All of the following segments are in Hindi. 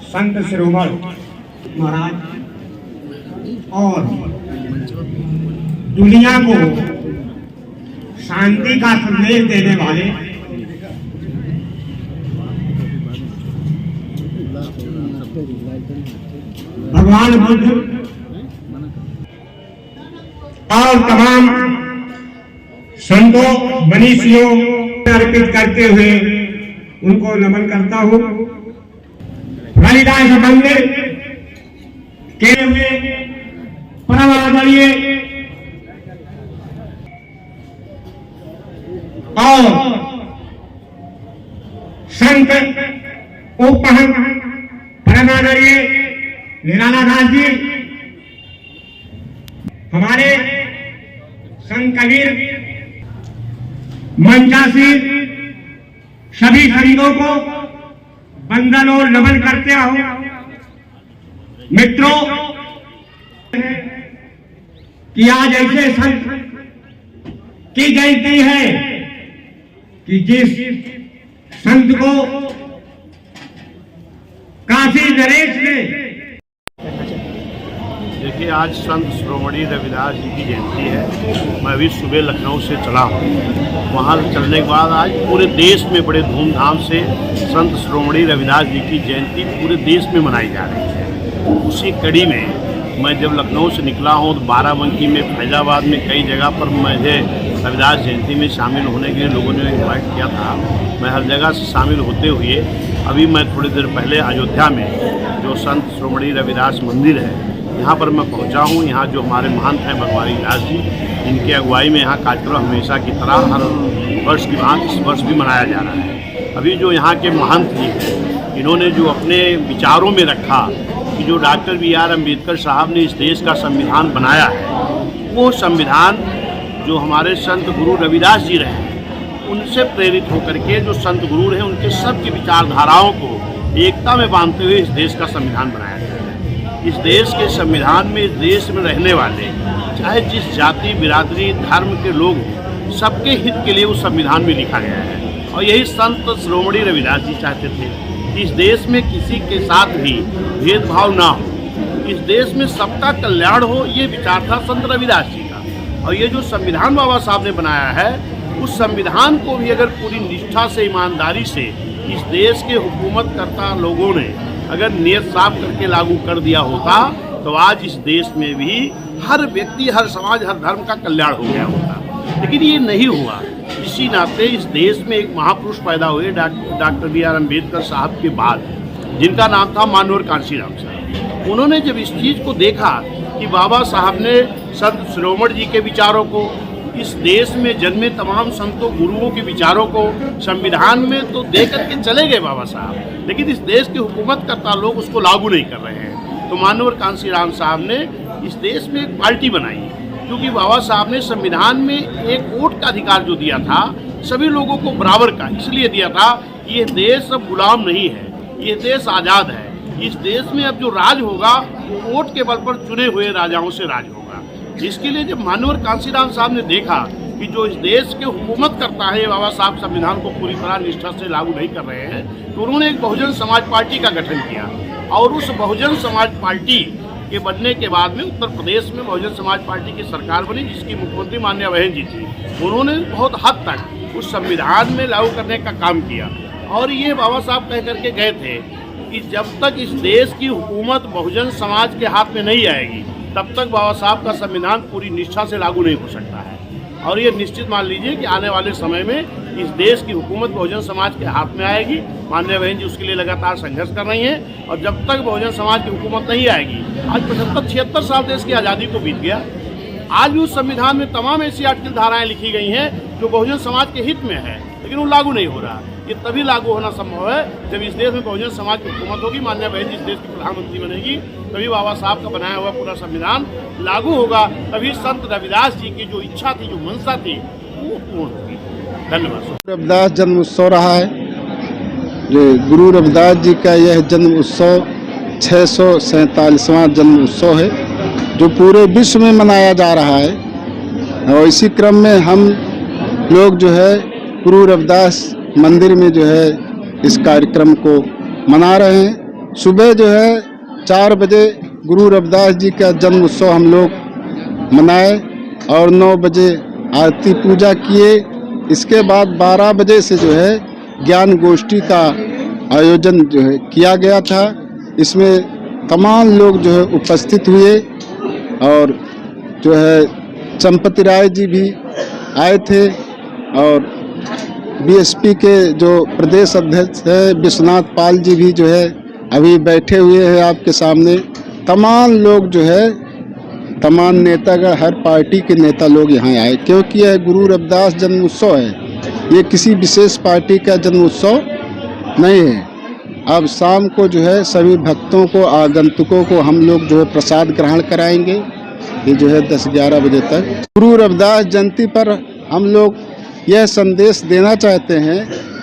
संत शिरोमणि महाराज और दुनिया को शांति का संदेश देने वाले भगवान बुद्ध और तमाम संतों मनीषियों अर्पित करते हुए उनको नमन करता हूँ। रविदास मंदिर के हुए परम आदरणीय और संत उपमहंत परम आदरणीय निराला दास जी, हमारे संत कबीर मंचासी सभी संतों को वंदन और नमन करते हो। मित्रों, कि आज ऐसे संत की जयंती है कि जिस संत को काशी नरेश ने, देखिए, आज संत शिरोमणि रविदास जी की जयंती है। मैं अभी सुबह लखनऊ से चला हूँ। वहाँ चलने के बाद आज पूरे देश में बड़े धूमधाम से संत शिरोमणि रविदास जी की जयंती पूरे देश में मनाई जा रही है। उसी कड़ी में मैं जब लखनऊ से निकला हूँ तो बाराबंकी में, फैजाबाद में कई जगह पर मुझे रविदास जयंती में शामिल होने के लिए लोगों ने इन्वाइट किया था। मैं हर जगह से शामिल होते हुए अभी मैं थोड़ी देर पहले अयोध्या में जो संत शिरोमणि रविदास मंदिर है, यहाँ पर मैं पहुँचा हूँ। यहाँ जो हमारे महंत हैं भगवानी दास जी, इनके अगुवाई में यहाँ कार्यक्रम हमेशा की तरह हर वर्ष की भांति इस वर्ष भी मनाया जा रहा है। अभी जो यहाँ के महंत जी हैं, इन्होंने जो अपने विचारों में रखा कि जो डॉक्टर B.R. अम्बेडकर साहब ने इस देश का संविधान बनाया है, वो संविधान जो हमारे संत गुरु रविदास जी रहे हैं, उनसे प्रेरित होकर के जो संत गुरु रहे, उनके सबकी विचारधाराओं को एकता में बांधते हुए इस देश का संविधान बनाया गया है। इस देश के संविधान में, इस देश में रहने वाले चाहे जिस जाति, बिरादरी, धर्म के लोग, सबके हित के लिए उस संविधान में लिखा गया है। और यही संत शिरोमणि रविदास जी चाहते थे कि इस देश में किसी के साथ भी भेदभाव ना हो, इस देश में सबका कल्याण हो। ये विचार था संत रविदास जी का। और ये जो संविधान बाबा साहब ने बनाया है, उस संविधान को भी अगर पूरी निष्ठा से, ईमानदारी से इस देश के हुकूमतकर्ता लोगों ने अगर नियत साफ करके लागू कर दिया होता, तो आज इस देश में भी हर व्यक्ति, हर समाज, हर धर्म का कल्याण हो गया होता। लेकिन ये नहीं हुआ। इसी नाते इस देश में एक महापुरुष पैदा हुए डॉक्टर B.R. अम्बेडकर साहब के बाद, जिनका नाम था मानवर कांशीराम साहब। उन्होंने जब इस चीज़ को देखा कि बाबा साहब ने संत शिरोमणि जी के विचारों को, इस देश में जन्मे तमाम संतों गुरुओं के विचारों को संविधान में तो दे करके चले गए बाबा साहब, लेकिन इस देश के हुकूमतकर्ता लोग उसको लागू नहीं कर रहे हैं। तो मानवर कांशीराम साहब ने इस देश में एक पार्टी बनाई, क्योंकि बाबा साहब ने संविधान में एक वोट का अधिकार जो दिया था सभी लोगों को बराबर का, इसलिए दिया था कि ये देश अब गुलाम नहीं है, ये देश आज़ाद है। इस देश में अब जो राज होगा वो वोट के बल पर चुने हुए राजाओं से राज होगा। इसके लिए जब मानवर कांशीराम साहब ने देखा कि जो इस देश के हुकूमत करता है, बाबा साहब संविधान को पूरी तरह निष्ठा से लागू नहीं कर रहे हैं, तो उन्होंने एक बहुजन समाज पार्टी का गठन किया। और उस बहुजन समाज पार्टी के बनने के बाद में उत्तर प्रदेश में बहुजन समाज पार्टी की सरकार बनी, जिसकी मुख्यमंत्री माननीय बहन जी थी। उन्होंने बहुत हद तक उस संविधान में लागू करने का काम किया। और ये बाबा साहब कह करके गए थे कि जब तक इस देश की हुकूमत बहुजन समाज के हाथ में नहीं आएगी, तब तक बाबा साहब का संविधान पूरी निष्ठा से लागू नहीं हो सकता है। और ये निश्चित मान लीजिए कि आने वाले समय में इस देश की हुकूमत बहुजन समाज के हाथ में आएगी। माननीय बहन जी उसके लिए लगातार संघर्ष कर रही हैं। और जब तक बहुजन समाज की हुकूमत नहीं आएगी, आज 75-76 साल देश की आज़ादी को बीत गया, आज भी उस संविधान में तमाम ऐसी आर्टिकल धाराएँ लिखी गई हैं जो बहुजन समाज के हित में है, लेकिन वो लागू नहीं हो रहा। ये तभी लागू होना संभव है जब इस देश में बहुजन समाज की हुकूमत होगी, माननीय बहन जी इस देश की प्रधानमंत्री बनेगी, तभी बाबा साहब का बनाया हुआ पूरा संविधान लागू होगा। तभी संत रविदास जी की जो इच्छा थी, जो मंशा थी, वो पूर्ण होगी। धन्यवाद। रविदास जन्म उत्सव रहा है। जो गुरु रविदास जी का यह जन्म उत्सव 647वां जन्म उत्सव है, जो पूरे विश्व में मनाया जा रहा है। और इसी क्रम में हम लोग जो है गुरु रविदास मंदिर में जो है इस कार्यक्रम को मना रहे हैं। सुबह जो है 4 बजे गुरु रविदास जी का जन्म उत्सव हम लोग मनाए और 9 बजे आरती पूजा किए। इसके बाद 12 बजे से जो है ज्ञान गोष्ठी का आयोजन जो है किया गया था। इसमें तमाम लोग जो है उपस्थित हुए और जो है चंपति राय जी भी आए थे और बीएसपी के जो प्रदेश अध्यक्ष है विश्वनाथ पाल जी भी जो है अभी बैठे हुए हैं आपके सामने। तमाम लोग जो है तमाम नेतागण, हर पार्टी के नेता लोग यहाँ आए, क्योंकि यह गुरु रविदास जन्म उत्सव है, ये किसी विशेष पार्टी का जन्म उत्सव नहीं है। अब शाम को जो है सभी भक्तों को, आगंतुकों को हम लोग जो है प्रसाद ग्रहण कराएंगे, ये जो है 10-11 बजे तक। गुरु रविदास जयंती पर हम लोग यह संदेश देना चाहते हैं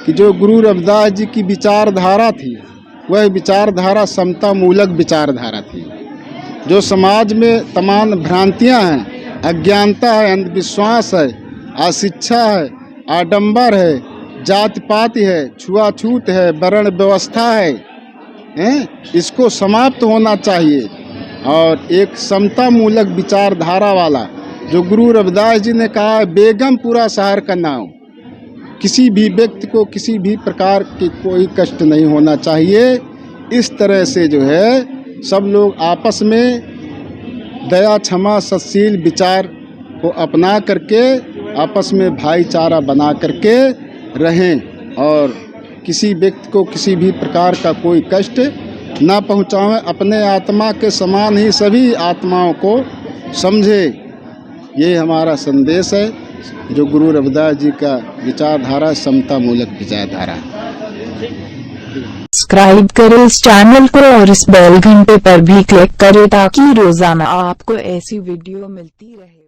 कि जो गुरु रविदास जी की विचारधारा थी वह विचारधारा समता मूलक विचारधारा थी। जो समाज में तमाम भ्रांतियां हैं, अज्ञानता है, अंधविश्वास है, अशिक्षा है, आडंबर है, जाति पाति है, छुआछूत है, वर्ण व्यवस्था है, इसको समाप्त होना चाहिए और एक समता मूलक विचारधारा वाला, जो गुरु रविदास जी ने कहा है, बेगमपुरा शहर का नाम, किसी भी व्यक्ति को किसी भी प्रकार की कोई कष्ट नहीं होना चाहिए। इस तरह से जो है सब लोग आपस में दया, क्षमा, सत्शील विचार को अपना करके आपस में भाईचारा बना करके रहें और किसी व्यक्ति को किसी भी प्रकार का कोई कष्ट ना पहुँचाएं। अपने आत्मा के समान ही सभी आत्माओं को समझे, ये हमारा संदेश है जो गुरु रविदास जी का विचारधारा समता मूलक विचारधारा। सब्सक्राइब करें इस चैनल को और इस बेल घंटे पर भी क्लिक करें ताकि रोजाना आपको ऐसी वीडियो मिलती रहे।